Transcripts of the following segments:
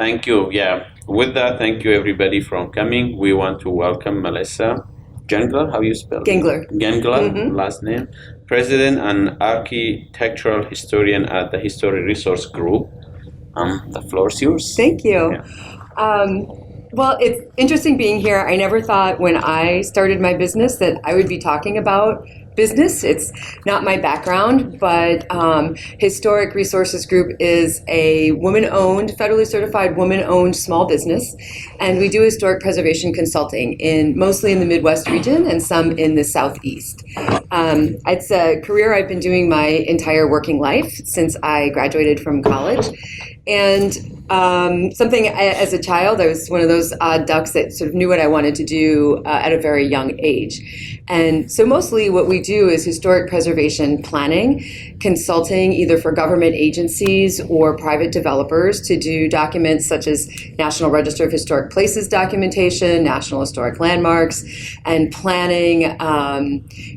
Thank you. Yeah. With that, thank you everybody from coming. We want to welcome Melissa Gengler. How you spell? Gengler. Gengler, last name. President and architectural historian at the History Resource Group. The floor is yours. Thank you. Yeah. Well, it's interesting being here. I never thought when I started my business that I would be talking about business. It's not my background, but Historic Resources Group is a woman-owned, federally certified woman-owned small business, and we do historic preservation consulting mostly in the Midwest region and some in the Southeast. It's a career I've been doing my entire working life since I graduated from college. And something as a child, I was one of those odd ducks that sort of knew what I wanted to do at a very young age. And so mostly what we do is historic preservation planning, consulting either for government agencies or private developers to do documents such as National Register of Historic Places documentation, National Historic Landmarks, and planning,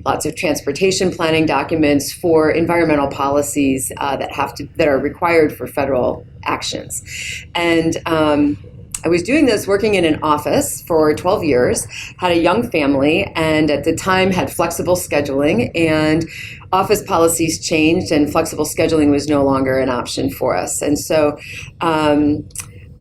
lots of transportation planning documents for environmental policies that are required for federal actions. And I was doing this working in an office for 12 years, had a young family, and at the time had flexible scheduling, and office policies changed and flexible scheduling was no longer an option for us. And so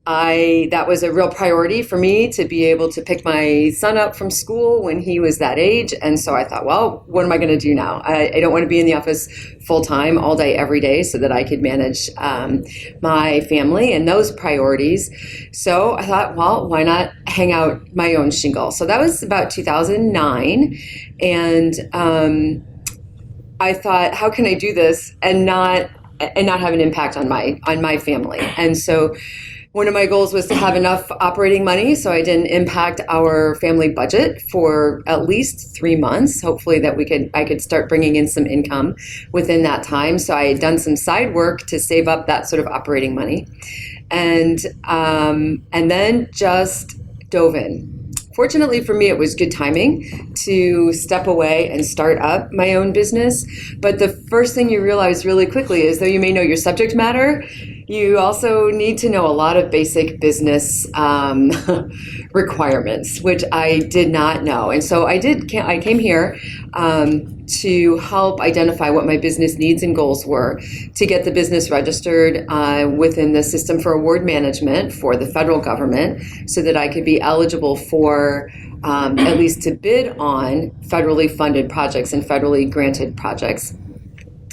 that was a real priority for me to be able to pick my son up from school when he was that age. And so I thought, well, what am I going to do now? I don't want to be in the office full time all day, every day, so that I could manage my family and those priorities. So I thought, well, why not hang out my own shingle? So that was about 2009. And I thought, how can I do this and not have an impact on my family? And so one of my goals was to have enough operating money so I didn't impact our family budget for at least 3 months. Hopefully that I could start bringing in some income within that time. So I had done some side work to save up that sort of operating money, and then just dove in. Fortunately for me, it was good timing to step away and start up my own business. But the first thing you realize really quickly is, though you may know your subject matter, you also need to know a lot of basic business requirements, which I did not know. And so I came here to help identify what my business needs and goals were, to get the business registered within the system for award management for the federal government, so that I could be eligible for at least to bid on federally funded projects and federally granted projects.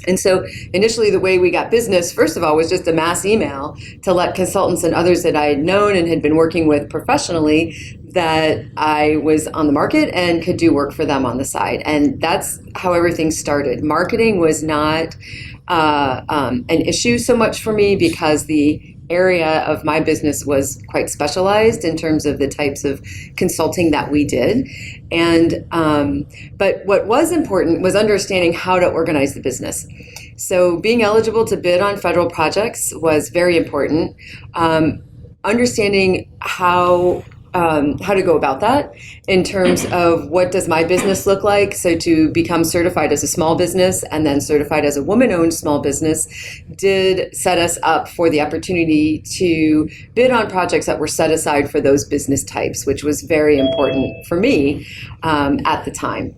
And so initially the way we got business, first of all, was just a mass email to let consultants and others that I had known and had been working with professionally that I was on the market and could do work for them on the side. And that's how everything started. Marketing was not an issue so much for me because the area of my business was quite specialized in terms of the types of consulting that we did. And but what was important was understanding how to organize the business. So being eligible to bid on federal projects was very important. Understanding how to go about that in terms of what does my business look like. So to become certified as a small business and then certified as a woman-owned small business did set us up for the opportunity to bid on projects that were set aside for those business types, which was very important for me at the time.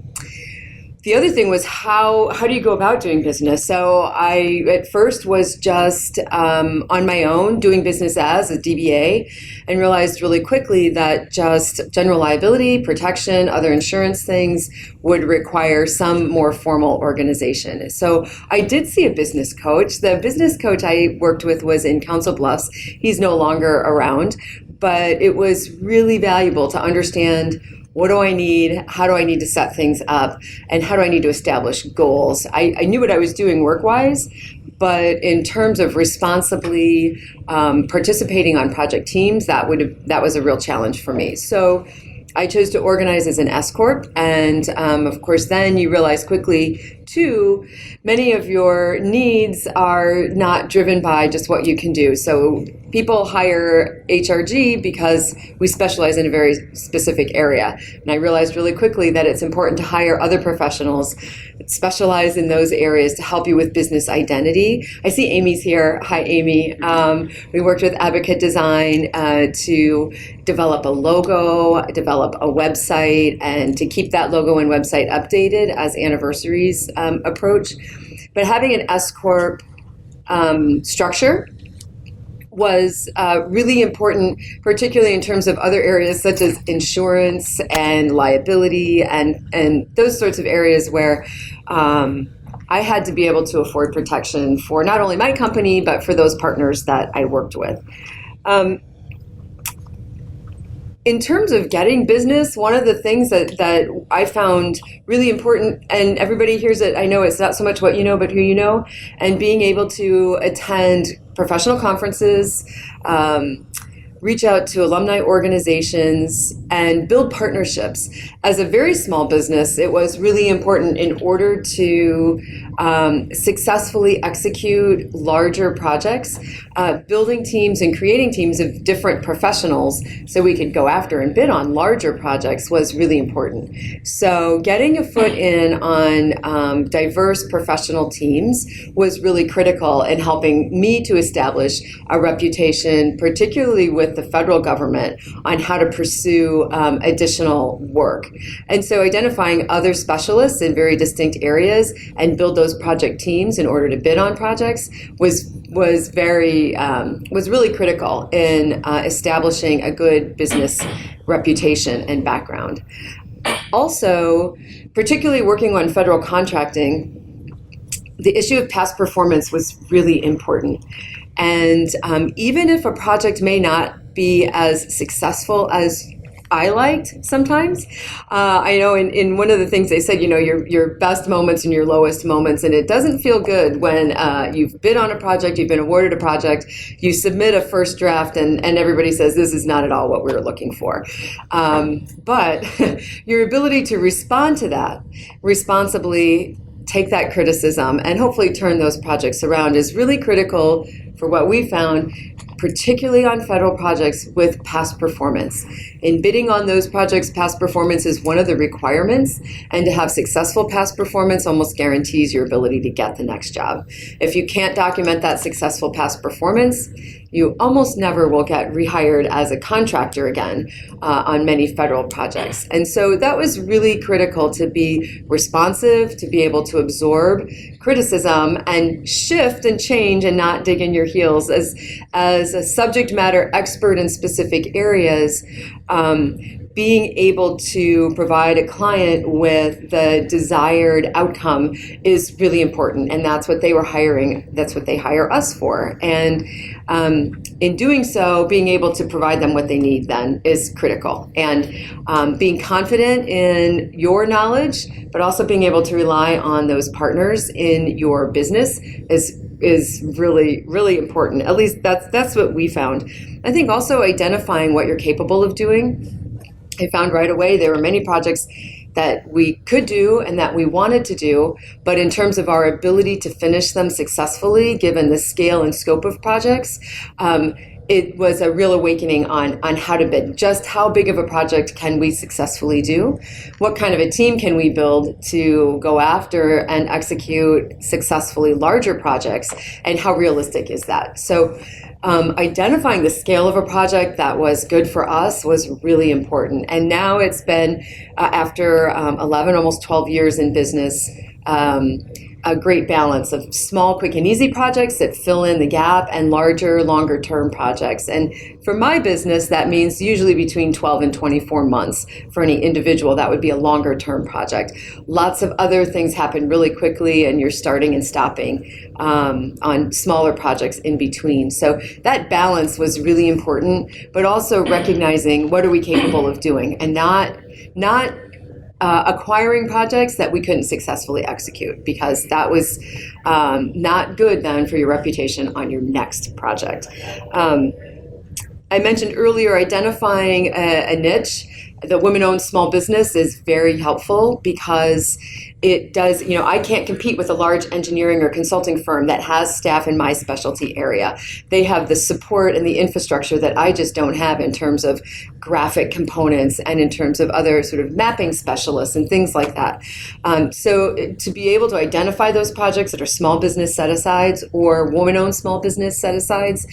The other thing was how do you go about doing business? So I at first was just on my own doing business as a DBA, and realized really quickly that just general liability, protection, other insurance things would require some more formal organization. So I did see a business coach. The business coach I worked with was in Council Bluffs. He's no longer around, but it was really valuable to understand, what do I need? How do I need to set things up? And how do I need to establish goals? I knew what I was doing work-wise, but in terms of responsibly participating on project teams, that was a real challenge for me. So I chose to organize as an S Corp, and of course then you realize quickly two, many of your needs are not driven by just what you can do. So people hire HRG because we specialize in a very specific area. And I realized really quickly that it's important to hire other professionals that specialize in those areas to help you with business identity. I see Amy's here. Hi, Amy. We worked with Advocate Design to develop a logo, develop a website, and to keep that logo and website updated as anniversaries approach. But having an S Corp structure was really important, particularly in terms of other areas such as insurance and liability and those sorts of areas where I had to be able to afford protection for not only my company, but for those partners that I worked with. In terms of getting business, one of the things that I found really important, and everybody hears it, I know it's not so much what you know, but who you know, and being able to attend professional conferences, reach out to alumni organizations, and build partnerships. As a very small business, it was really important in order to successfully execute larger projects, building teams and creating teams of different professionals so we could go after and bid on larger projects was really important. So getting a foot in on diverse professional teams was really critical in helping me to establish a reputation, particularly with the federal government, on how to pursue additional work. And so identifying other specialists in very distinct areas and build those project teams in order to bid on projects was really critical in establishing a good business reputation and background. Also, particularly working on federal contracting, the issue of past performance was really important. And even if a project may not be as successful as I liked sometimes, I know in one of the things they said, you know, your best moments and your lowest moments, and it doesn't feel good when you've bid on a project, you've been awarded a project, you submit a first draft, and everybody says this is not at all what we were looking for. But your ability to respond to that responsibly, take that criticism, and hopefully turn those projects around is really critical for what we found, particularly on federal projects with past performance. In bidding on those projects, past performance is one of the requirements, and to have successful past performance almost guarantees your ability to get the next job. If you can't document that successful past performance, you almost never will get rehired as a contractor again on many federal projects. And so that was really critical, to be responsive, to be able to absorb criticism and shift and change and not dig in your heels. As a subject matter expert in specific areas, being able to provide a client with the desired outcome is really important, and that's what they were hiring. That's what they hire us for. And in doing so, being able to provide them what they need then is critical. And being confident in your knowledge, but also being able to rely on those partners in your business is really, really important. At least that's what we found. I think also identifying what you're capable of doing. I found right away there were many projects that we could do and that we wanted to do, but in terms of our ability to finish them successfully, given the scale and scope of projects, it was a real awakening on how to bid. Just how big of a project can we successfully do? What kind of a team can we build to go after and execute successfully larger projects? And how realistic is that? So identifying the scale of a project that was good for us was really important. And now it's been, after 11, almost 12 years in business, a great balance of small, quick, and easy projects that fill in the gap and larger, longer-term projects. And for my business, that means usually between 12 and 24 months. For any individual, that would be a longer-term project. Lots of other things happen really quickly, and you're starting and stopping on smaller projects in between. So that balance was really important, but also recognizing what are we capable of doing, and not acquiring projects that we couldn't successfully execute, because that was not good then for your reputation on your next project. I mentioned earlier identifying a niche. The women-owned small business is very helpful, because it does, I can't compete with a large engineering or consulting firm that has staff in my specialty area. They have the support and the infrastructure that I just don't have in terms of graphic components and in terms of other sort of mapping specialists and things like that. So to be able to identify those projects that are small business set-asides or woman-owned small business set-asides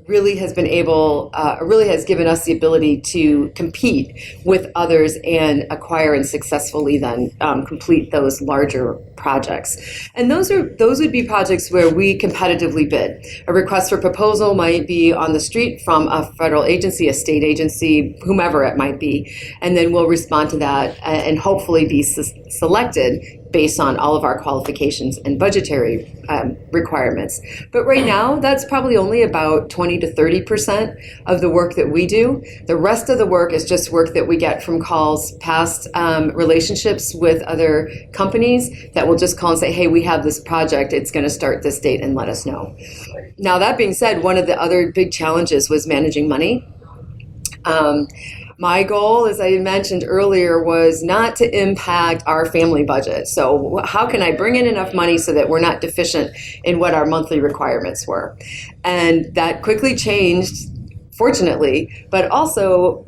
really has given us the ability to compete with others and acquire and successfully then complete those larger projects. And those would be projects where we competitively bid. A request for proposal might be on the street from a federal agency, a state agency, whomever it might be, and then we'll respond to that and hopefully be selected based on all of our qualifications and budgetary requirements. But right now, that's probably only about 20 to 30% of the work that we do. The rest of the work is just work that we get from calls, past relationships with other companies that will just call and say, hey, we have this project, it's going to start this date, and let us know. Now, that being said, one of the other big challenges was managing money. My goal, as I mentioned earlier, was not to impact our family budget. So how can I bring in enough money so that we're not deficient in what our monthly requirements were? And that quickly changed, fortunately, but also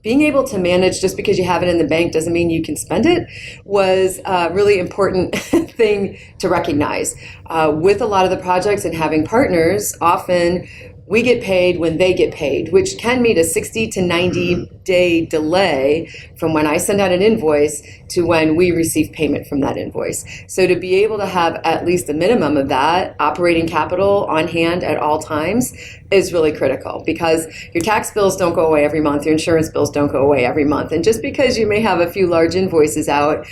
being able to manage just because you have it in the bank doesn't mean you can spend it was a really important thing to recognize. With a lot of the projects and having partners, often we get paid when they get paid, which can mean a 60 to 90 day delay from when I send out an invoice to when we receive payment from that invoice. So to be able to have at least a minimum of that operating capital on hand at all times is really critical, because your tax bills don't go away every month, your insurance bills don't go away every month. And just because you may have a few large invoices out,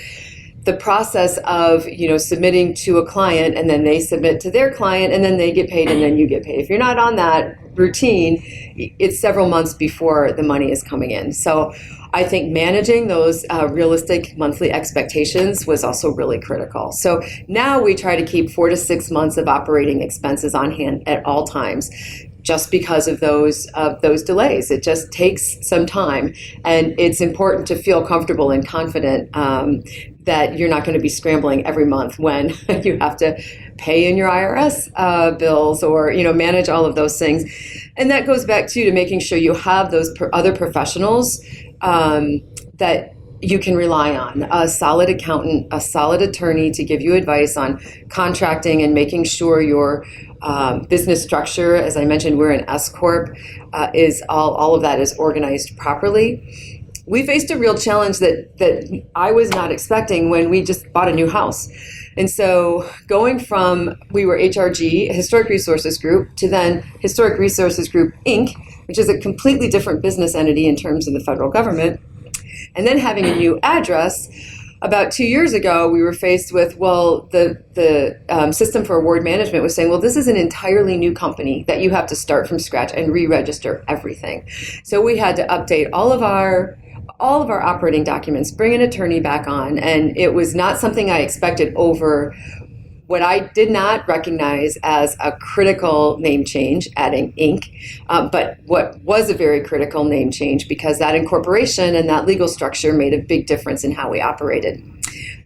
the process of submitting to a client and then they submit to their client and then they get paid and then you get paid. If you're not on that routine, it's several months before the money is coming in. So I think managing those realistic monthly expectations was also really critical. So now we try to keep 4 to 6 months of operating expenses on hand at all times, just because of those delays. It just takes some time, and it's important to feel comfortable and confident that you're not going to be scrambling every month when you have to pay in your IRS bills or manage all of those things. And that goes back to making sure you have those other professionals that you can rely on, a solid accountant, a solid attorney to give you advice on contracting and making sure your business structure, as I mentioned, we're an S Corp, is all of that is organized properly. We faced a real challenge that I was not expecting when we just bought a new house. And so going from, we were HRG, Historic Resources Group, to then Historic Resources Group, Inc., which is a completely different business entity in terms of the federal government, and then having a new address. About 2 years ago, we were faced with, the System for Award Management was saying, this is an entirely new company that you have to start from scratch and re-register everything. So we had to update all of our operating documents, bring an attorney back on, and it was not something I expected over what I did not recognize as a critical name change, adding Inc., but what was a very critical name change, because that incorporation and that legal structure made a big difference in how we operated.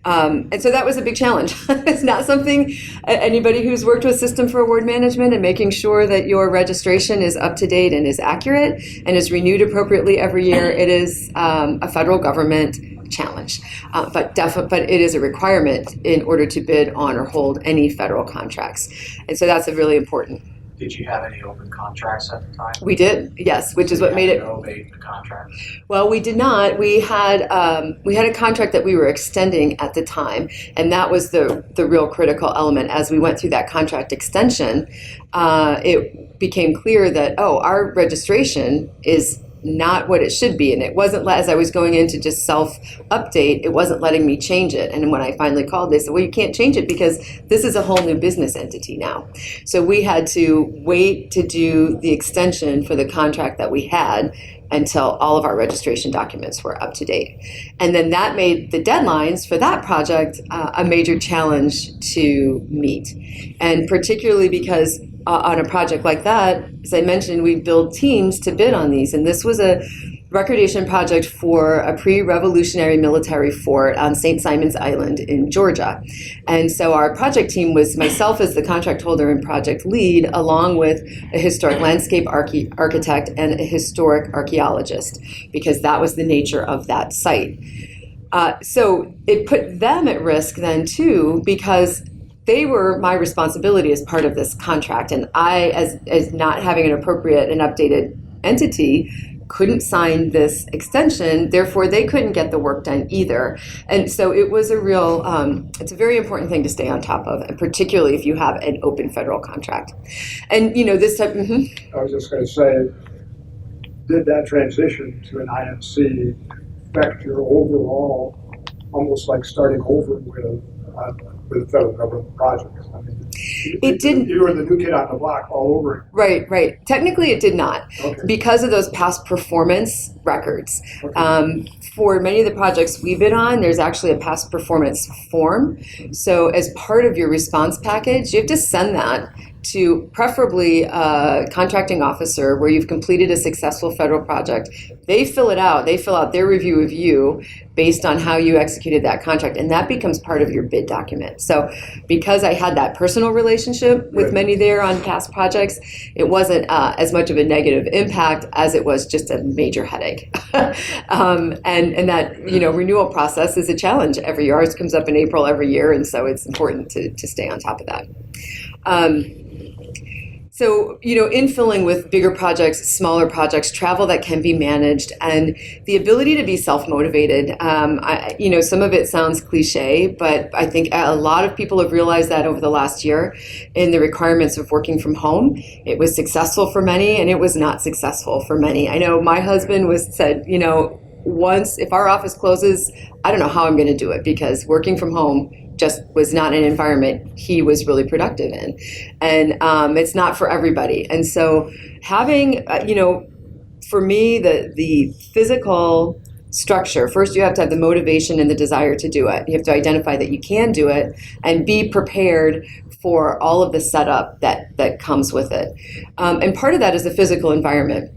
And so that was a big challenge. It's not something anybody who's worked with System for Award Management and making sure that your registration is up to date and is accurate and is renewed appropriately every year. It is a federal government challenge, but it is a requirement in order to bid on or hold any federal contracts. And so that's a really important. Did you have any open contracts at the time? We did, yes, which is what made it. Novate the contract. Well, we did not. We had a contract that we were extending at the time, and that was the real critical element. As we went through that contract extension, it became clear that our registration is not what it should be, and it wasn't, as I was going in to just self-update, it wasn't letting me change it. And when I finally called, they said, you can't change it because this is a whole new business entity now. So we had to wait to do the extension for the contract that we had until all of our registration documents were up to date. And then that made the deadlines for that project a major challenge to meet. And particularly because on a project like that, as I mentioned, we build teams to bid on these. And this was a recordation project for a pre-revolutionary military fort on St. Simon's Island in Georgia. And so our project team was myself as the contract holder and project lead, along with a historic landscape architect and a historic archaeologist, because that was the nature of that site. So it put them at risk then too, because they were my responsibility as part of this contract. And I, as not having an appropriate and updated entity, couldn't sign this extension, therefore they couldn't get the work done either. And so it was a real, it's a very important thing to stay on top of, and particularly if you have an open federal contract. And this type, I was just going to say, did that transition to an IMC affect your overall, almost like starting over with federal government projects? I mean, it didn't. You were the new kid on the block all over. Right. Technically, it did not, okay. Because of those past performance records. Okay. For many of the projects we bid on, there's actually a past performance form. So as part of your response package, you have to send that to preferably a contracting officer where you've completed a successful federal project. They fill it out. They fill out their review of you based on how you executed that contract, and that becomes part of your bid document. So because I had that personal relationship with many there on past projects, it wasn't as much of a negative impact as it was just a major headache. And that renewal process is a challenge every year. Ours comes up in April every year, and so it's important to stay on top of that. So, infilling with bigger projects, smaller projects, travel that can be managed, and the ability to be self-motivated. Some of it sounds cliche, but I think a lot of people have realized that over the last year in the requirements of working from home. It was successful for many, and it was not successful for many. I know my husband said, once, if our office closes, I don't know how I'm going to do it, because working from home just was not an environment he was really productive in. And it's not for everybody. And so having, for me, the physical structure, first you have to have the motivation and the desire to do it. You have to identify that you can do it and be prepared for all of the setup that comes with it. And part of that is the physical environment.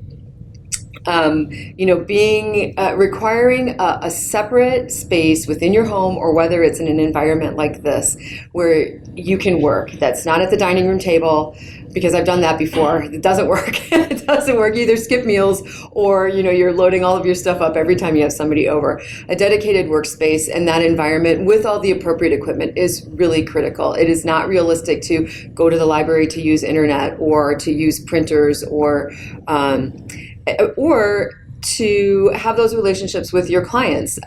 Requiring a separate space within your home, or whether it's in an environment like this where you can work, that's not at the dining room table, because I've done that before. It doesn't work. It doesn't work. You either skip meals or, you're loading all of your stuff up every time you have somebody over. A dedicated workspace and that environment with all the appropriate equipment is really critical. It is not realistic to go to the library to use internet or to use printers or to have those relationships with your clients.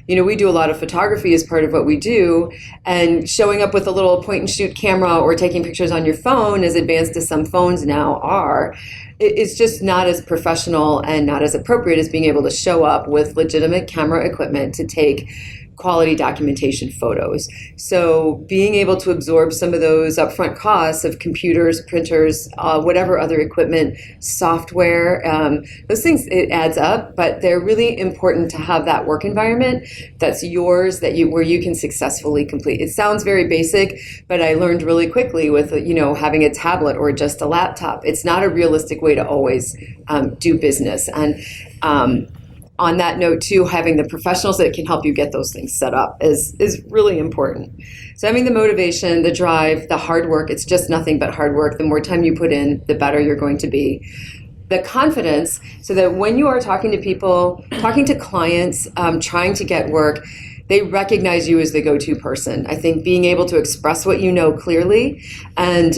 We do a lot of photography as part of what we do, and showing up with a little point and shoot camera or taking pictures on your phone, as advanced as some phones now are, it's just not as professional and not as appropriate as being able to show up with legitimate camera equipment to take quality documentation photos. So being able to absorb some of those upfront costs of computers, printers, whatever other equipment, software, those things, it adds up, but they're really important to have that work environment that's yours, where you can successfully complete. It sounds very basic, but I learned really quickly with having a tablet or just a laptop. It's not a realistic way to always do business. And on that note, too, having the professionals that can help you get those things set up is really important. So having the motivation, the drive, the hard work, it's just nothing but hard work. The more time you put in, the better you're going to be. The confidence, so that when you are talking to people, talking to clients, trying to get work, they recognize you as the go-to person. I think being able to express what you know clearly and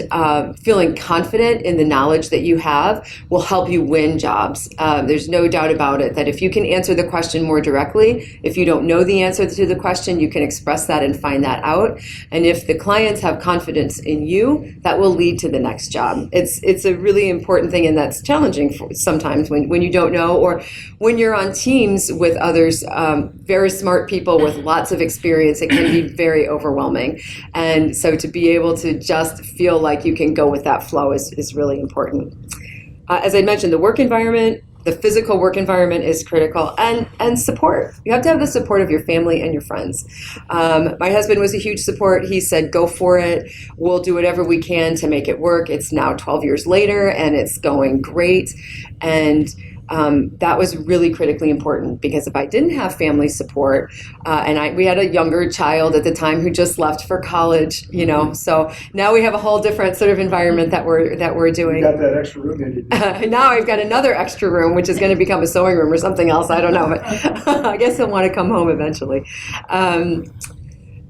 feeling confident in the knowledge that you have will help you win jobs. There's no doubt about it that if you can answer the question more directly, if you don't know the answer to the question, you can express that and find that out. And if the clients have confidence in you, that will lead to the next job. It's a really important thing, and that's challenging sometimes when you don't know, or when you're on teams with others, very smart people with lots of experience, it can be very overwhelming. And so to be able to just feel like you can go with that flow is really important. As I mentioned, the work environment, the physical work environment is critical, and support. You have to have the support of your family and your friends. My husband was a huge support. He said, go for it. We'll do whatever we can to make it work. It's now 12 years later, and it's going great. And that was really critically important, because if I didn't have family support, and we had a younger child at the time who just left for college, so now we have a whole different sort of environment that we're doing. You got that extra room you need. Now I've got another extra room, which is going to become a sewing room or something else. I don't know, but I guess he'll want to come home eventually.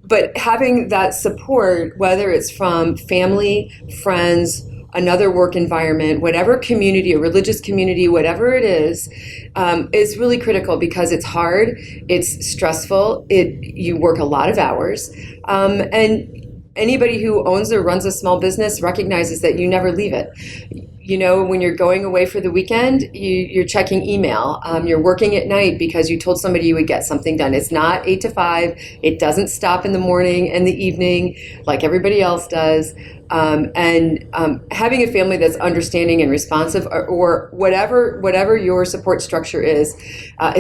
But having that support, whether it's from family, friends, another work environment, whatever community, a religious community, whatever it is really critical, because it's hard, it's stressful, you work a lot of hours, and anybody who owns or runs a small business recognizes that you never leave it. When you're going away for the weekend, you're checking email. You're working at night because you told somebody you would get something done. It's not 8 to 5. It doesn't stop in the morning and the evening like everybody else does. And having a family that's understanding and responsive, or whatever your support structure is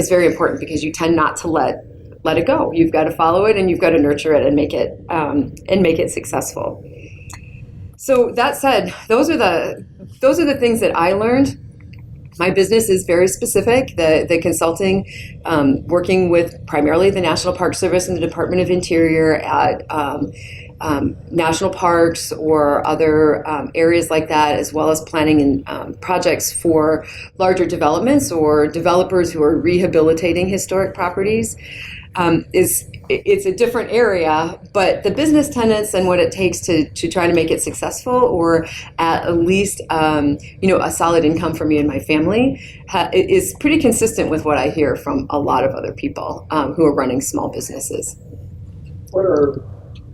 very important, because you tend not to let it go. You've got to follow it, and you've got to nurture it and make it successul. So that said, those are the things that I learned. My business is very specific. The consulting, working with primarily the National Park Service and the Department of Interior at national parks or other areas like that, as well as planning and projects for larger developments or developers who are rehabilitating historic properties. It's a different area, but the business tenants and what it takes to try to make it successful, or at least a solid income for me and my family, is pretty consistent with what I hear from a lot of other people who are running small businesses. What are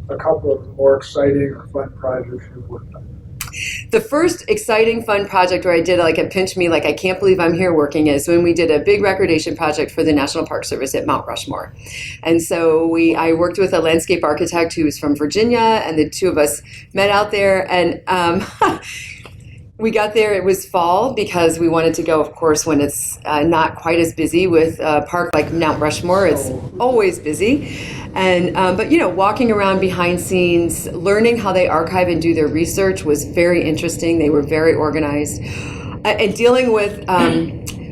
a couple of more exciting or fun projects you've worked on? The first exciting, fun project where I did like a pinch me, like I can't believe I'm here working, is when we did a big recordation project for the National Park Service at Mount Rushmore. And so I worked with a landscape architect who was from Virginia, and the two of us met out there, and we got there, it was fall, because we wanted to go, of course, when it's not quite as busy with a park like Mount Rushmore. It's always busy. And but walking around behind scenes, learning how they archive and do their research was very interesting. They were very organized. And dealing with,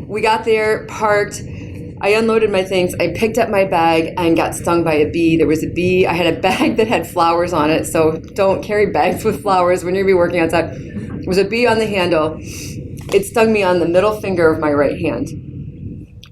we got there, parked, I unloaded my things, I picked up my bag and got stung by a bee. There was a bee, I had a bag that had flowers on it, so don't carry bags with flowers when you're going to be working outside. There was a bee on the handle. It stung me on the middle finger of my right hand.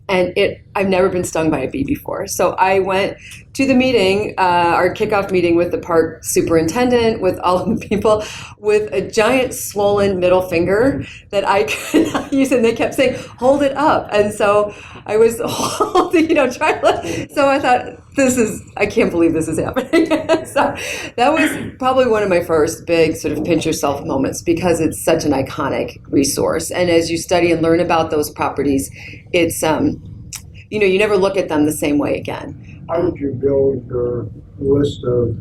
And I've never been stung by a bee before. So I went to the meeting, our kickoff meeting with the park superintendent, with all of the people, with a giant swollen middle finger that I could not use. And they kept saying, hold it up. And so I was holding, trying to, so I thought, I can't believe this is happening. So that was probably one of my first big sort of pinch yourself moments, because it's such an iconic resource. And as you study and learn about those properties, it's, you never look at them the same way again. How did you build your list of,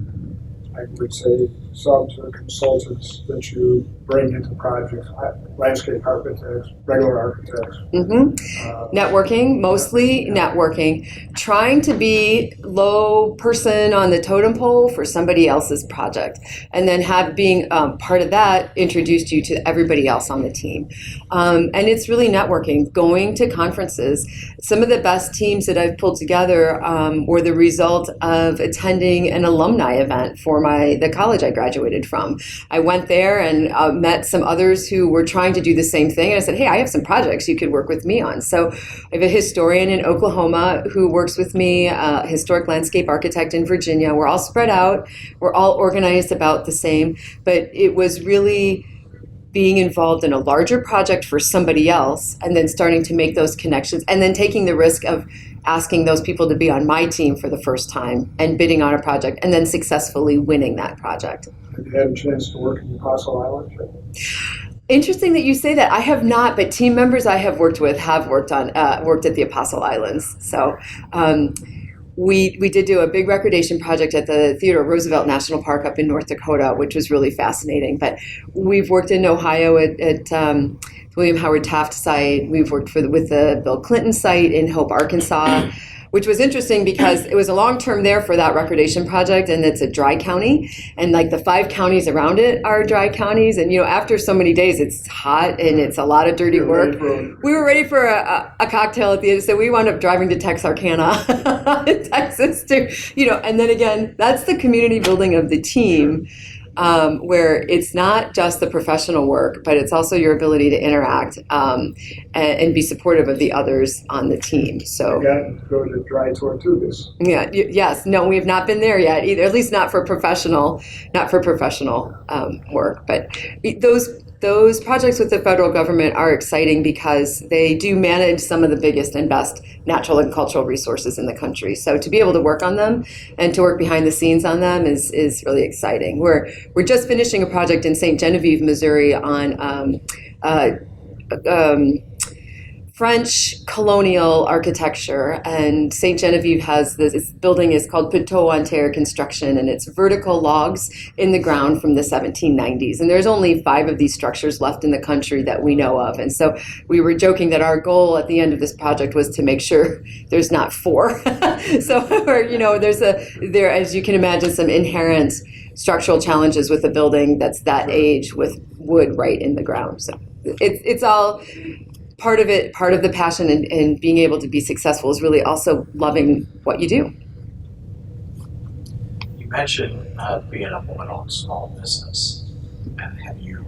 I would say, subs or consultants that you bring into projects? Landscape architects, regular architects. Mm-hmm. Networking, mostly networking. Trying to be low person on the totem pole for somebody else's project, and then being part of that introduced you to everybody else on the team. And it's really networking, going to conferences. Some of the best teams that I've pulled together were the result of attending an alumni event for the college I graduated from. I went there and met some others who were trying to do the same thing. And I said, hey, I have some projects you could work with me on. So I have a historian in Oklahoma who works with me, a historic landscape architect in Virginia. We're all spread out. We're all organized about the same. But it was really being involved in a larger project for somebody else, and then starting to make those connections, and then taking the risk of asking those people to be on my team for the first time and bidding on a project, and then successfully winning that project. Have you had a chance to work in the Apostle Islands? Interesting that you say that. I have not, but team members I have worked with have worked at the Apostle Islands. So we did do a big recordation project at the Theodore Roosevelt National Park up in North Dakota, which was really fascinating. But we've worked in Ohio at William Howard Taft site. We've worked with the Bill Clinton site in Hope, Arkansas. which was interesting because it was a long term there for that recordation project, and it's a dry county, and like the 5 counties around it are dry counties, and after so many days it's hot and it's a lot of dirty work. We were ready for a cocktail at the end, so we wound up driving to Texarkana, in Texas, too. And then again, that's the community building of the team. Where it's not just the professional work, but it's also your ability to interact and be supportive of the others on the team. So Again, go to dry tortugas. yeah, yes, no, we have not been there yet either. At least not for professional work. But those projects with the federal government are exciting because they do manage some of the biggest and best natural and cultural resources in the country. So to be able to work on them and to work behind the scenes on them is really exciting. We're just finishing a project in St. Genevieve, Missouri on French colonial architecture, and St. Genevieve has this building is called Pitot en Terre construction, and it's vertical logs in the ground from the 1790s. And there's only 5 of these structures left in the country that we know of. And so we were joking that our goal at the end of this project was to make sure there's not 4. So, there, as you can imagine, some inherent structural challenges with a building that's that age with wood right in the ground. So it's all part of it. Part of the passion and being able to be successful is really also loving what you do. You mentioned being a woman-owned small business. And have you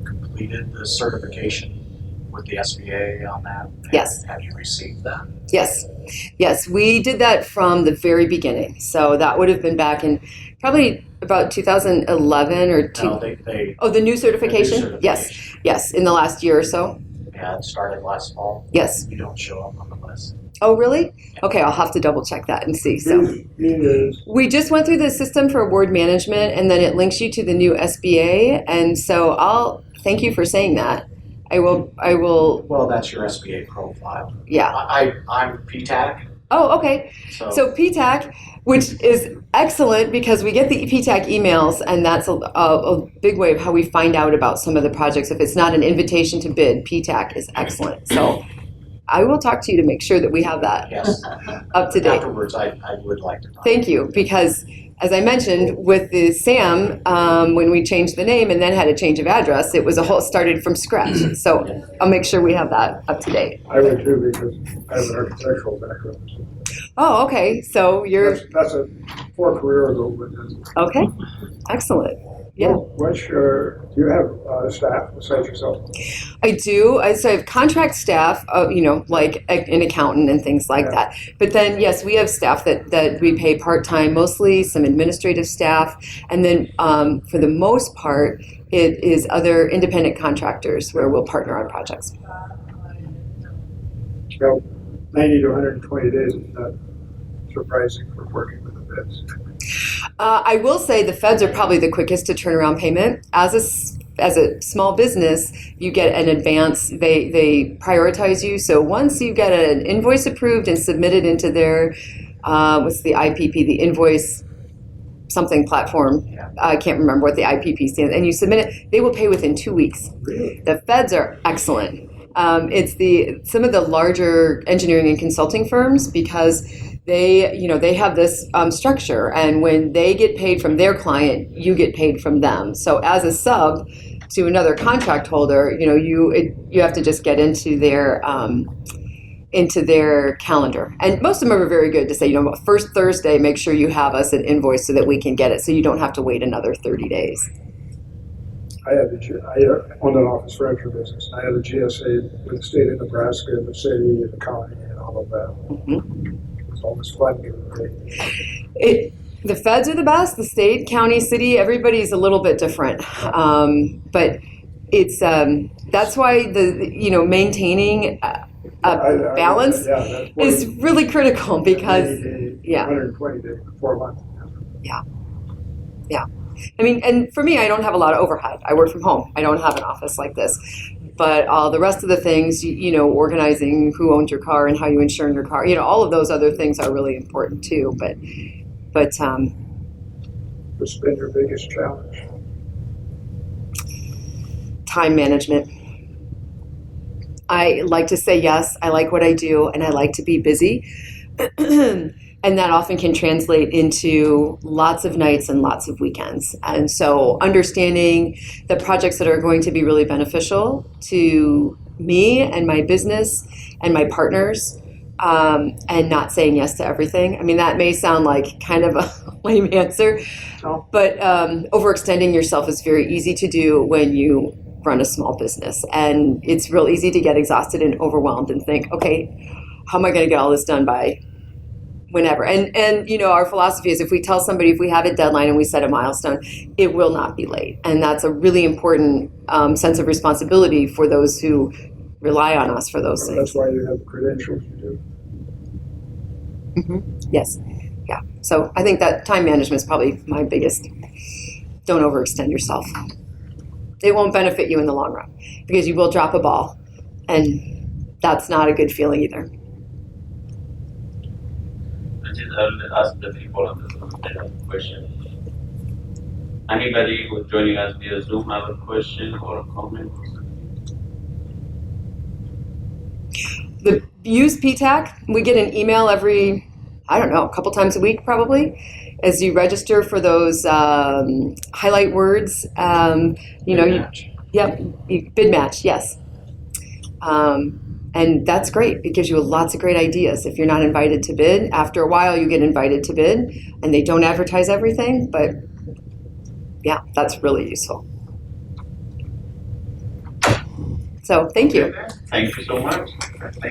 completed the certification with the SBA on that? Yes. Have you received that? Yes, we did that from the very beginning. So that would have been back in probably about 2011 or two. No, they Oh, the new certification? The new certification. Yes, in the last year or so. Yeah, it started last fall. Yes. You don't show up on the list. Oh, really? Okay, I'll have to double check that and see. So we just went through the system for award management, and then it links you to the new SBA. And so I'll thank you for saying that. I will. Well, that's your SBA profile. Yeah. I'm PTAC. Oh, okay. So PTAC, which is excellent because we get the PTAC emails, and that's a big way of how we find out about some of the projects. If it's not an invitation to bid, PTAC is excellent. So I will talk to you to make sure that we have that Yes. up to date. Afterwards, I would like to. Thank you, because as I mentioned with the SAM, when we changed the name and then had a change of address, it was started from scratch. So I'll make sure we have that up to date. I would too, because I have an architectural background. Oh, okay. So you're That's a 4 career ago, but then. okay. Excellent. Yeah. Do you have staff besides yourself? I do. So I have contract staff, like an accountant and things like that. But then, yes, we have staff that we pay part-time, mostly some administrative staff. And then for the most part, it is other independent contractors where we'll partner on projects. 90 to 120 days is not surprising for working with the feds. I will say the feds are probably the quickest to turn around payment. As a small business, you get an advance. They prioritize you. So once you get an invoice approved and submitted into their what's the IPP, the invoice something platform. I can't remember what the IPP stands. And you submit it, they will pay within 2 weeks. Really? The feds are excellent. It's some of the larger engineering and consulting firms because they have this structure, and when they get paid from their client, you get paid from them. So as a sub to another contract holder, you have to just get into their calendar. And most of them are very good to say, first Thursday, make sure you have us an invoice so that we can get it, so you don't have to wait another 30 days. I owned an office furniture business. I had a GSA with the state of Nebraska and the city and the county and all of that. Mm-hmm. It's always fun. The feds are the best. The state, county, city, everybody's a little bit different. But it's that's why maintaining a balance is really critical because 120 days, 4 months. Yeah. I mean, and for me, I don't have a lot of overhead. I work from home. I don't have an office like this. But all the rest of the things, organizing who owns your car and how you insure your car, all of those other things are really important too. But What's been your biggest challenge? Time management. I like to say yes. I like what I do, and I like to be busy. And that often can translate into lots of nights and lots of weekends. And so understanding the projects that are going to be really beneficial to me and my business and my partners, and not saying yes to everything. I mean, that may sound like kind of a lame answer, but overextending yourself is very easy to do when you run a small business. And it's real easy to get exhausted and overwhelmed and think, okay, how am I going to get all this done by whenever? And you know, our philosophy is if we tell somebody, if we have a deadline and we set a milestone, it will not be late. And that's a really important sense of responsibility for those who rely on us for those things. That's why you have the credentials you do. Yes. Yeah. So I think that time management is probably my biggest. Don't overextend yourself. It won't benefit you in the long run because you will drop a ball, and that's not a good feeling either. I will ask the people on the question. Anybody who's joining us via Zoom have a question or a comment? Use PTAC. We get an email every, I don't know, a couple times a week probably, as you register for those highlight words. Bid match, yes. And that's great. It gives you lots of great ideas. If you're not invited to bid, after a while you get invited to bid, and they don't advertise everything, but yeah, that's really useful. So thank you. Thank you so much.